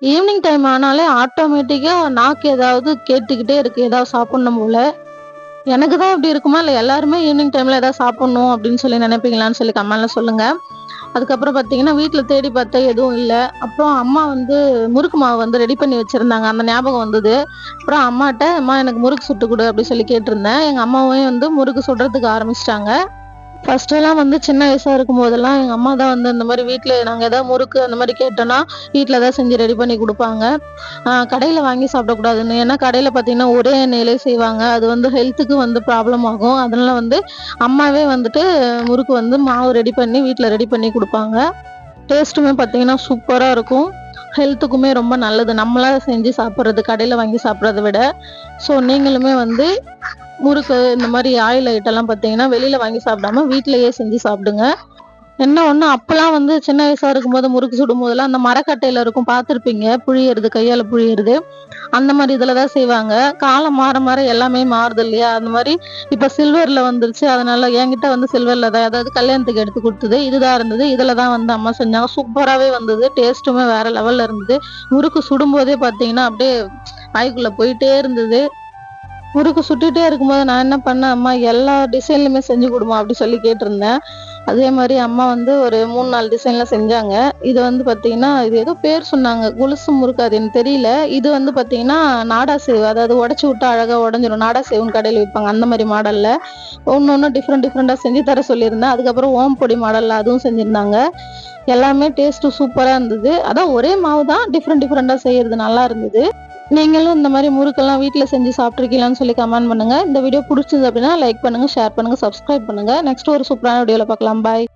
Evening time ஆனாலே ஆட்டோமேட்டிக்கா நாக்கு ஏதாவது கேட்டுக்கிட்டே இருக்கு. ஏதாவது சாப்பிடணும் போல. எனக்கு தான் இப்படி இருக்குமா? இல்ல எல்லாருமே ஈவினிங் டைம்ல ஏதாவது சாப்பிடணும் அப்படின்னு சொல்லி நினைப்பீங்களான்னு சொல்லி கமெண்ட்ல சொல்லுங்க. அதுக்கப்புறம் பார்த்தீங்கன்னா, வீட்ல தேடி பார்த்தா எதுவும் இல்ல. அப்புறம் அம்மா வந்து முறுக்கு மாவு வந்து ரெடி பண்ணி வச்சிருந்தாங்க. அந்த ஞாபகம் வந்தது. அப்புறம் அம்மாட்ட, "அம்மா எனக்கு முறுக்கு சுட்டு குடு" அப்படி சொல்லி கேட்டிருந்தேன். எங்க அம்மாவும் வந்து முறுக்கு சுடுறதுக்கு ஆரம்பிச்சுட்டாங்க. ஃபர்ஸ்ட்டெல்லாம் வந்து சின்ன வயசா இருக்கும்போதெல்லாம் எங்க அம்மா தான் வந்து இந்த மாரி வீட்ல நாங்க ஏதாவது முறுக்கு அந்த மாரி கேட்டோம்னா, வீட்ல தான் செஞ்சு ரெடி பண்ணி குடுப்பாங்க. கடையில வாங்கி சாப்பிடக்கூடாதுன்னு. ஏன்னா கடையில பார்த்தீங்கன்னா, ஒரே எண்ணெயிலே செய்வாங்க. அது வந்து ஹெல்த்துக்கு வந்து ப்ராப்ளம் ஆகும். அதனால வந்து அம்மாவே வந்துட்டு முறுக்கு வந்து மாவு ரெடி பண்ணி வீட்ல ரெடி பண்ணி குடுப்பாங்க. டேஸ்ட்டுமே பார்த்தீங்கன்னா, சூப்பரா இருக்கும். ஹெல்த்துக்குமே ரொம்ப நல்லது. நம்மளா செஞ்சு சாப்பிடுறது, கடையில வாங்கி சாப்பிடுறத விட. ஸோ நீங்களுமே வந்து முறுக்கு இந்த மாரி ஆயில் ஐட்டம்லாம் பார்த்தீங்கன்னா, வெளியில வாங்கி சாப்பிடாம வீட்லயே செஞ்சு சாப்பிடுங்க. என்ன ஒண்ணு அப்பலாம் வந்து சின்ன வயசா இருக்கும்போது முறுக்கு சுடும்போதெல்லாம் அந்த மரக்கட்டையில இருக்கும் பார்த்துருப்பீங்க. புழியறது, கையால புழியறது. அந்த மாரி இதில தான் செய்வாங்க. காலம் மாற மாற எல்லாமே மாறுது இல்லையா? அந்த மாரி இப்ப சில்வர்ல வந்துருச்சு. அதனால என்கிட்ட வந்து சில்வர்ல தான் அதாவது கல்யாணத்துக்கு எடுத்து குடுத்தது. இதுதான் இருந்தது. இதில தான் வந்து அம்மா செஞ்சாங்க. சூப்பராவே வந்தது. டேஸ்ட்டுமே வேற லெவல்ல இருந்தது. முறுக்கு சுடும்போதே பார்த்தீங்கன்னா, அப்படியே வாய்க்குள்ள போயிட்டே இருந்தது. முறுக்கு சுட்டுட்டே இருக்கும்போது நான் என்ன பண்ணேன், "அம்மா எல்லா டிசைன்லயுமே செஞ்சு குடும்மா" அப்படி சொல்லி கேட்டிருந்தேன். அதே மாரி அம்மா வந்து ஒரு 3, 4 டிசைன்ல செஞ்சாங்க. இது வந்து பார்த்தீங்கன்னா, இது ஏதோ பேர் சொன்னாங்க. கொலுசு முறுக்கு அது எனக்கு தெரியல. இது வந்து பார்த்தீங்கன்னா, நாடா சேவ் அதாவது உடைச்சு விட்டா அழகா உடைஞ்சிரும். நாடா சேவுன்னு கடையில விப்பாங்க. அந்த மாரி மாடல்ல. ஒண்ணு டிஃப்ரெண்டா செஞ்சு தர சொல்லியிருந்தேன். அதுக்கப்புறம் ஓம் பொடி மாடல்ல அதுவும் செஞ்சிருந்தாங்க. எல்லாமே டேஸ்ட்டு சூப்பரா இருந்தது. அதான் ஒரே மாவு தான் டிஃப்ரெண்டா செய்யறது நல்லா இருந்தது. நீங்களும் இந்த மாரி முறுக்கெல்லாம் வீட்ல செஞ்சு சாப்பிட்டுருக்கீங்களான்னு சொல்லி கமெண்ட் பண்ணுங்க. இந்த வீடியோ புடிச்சது அப்படின்னா லைக் பண்ணுங்க, ஷேர் பண்ணுங்க, சப்ஸ்கிரைப் பண்ணுங்க. நெக்ஸ்ட் ஒரு சூப்பரான வீடியோல பார்க்கலாம். பாய்.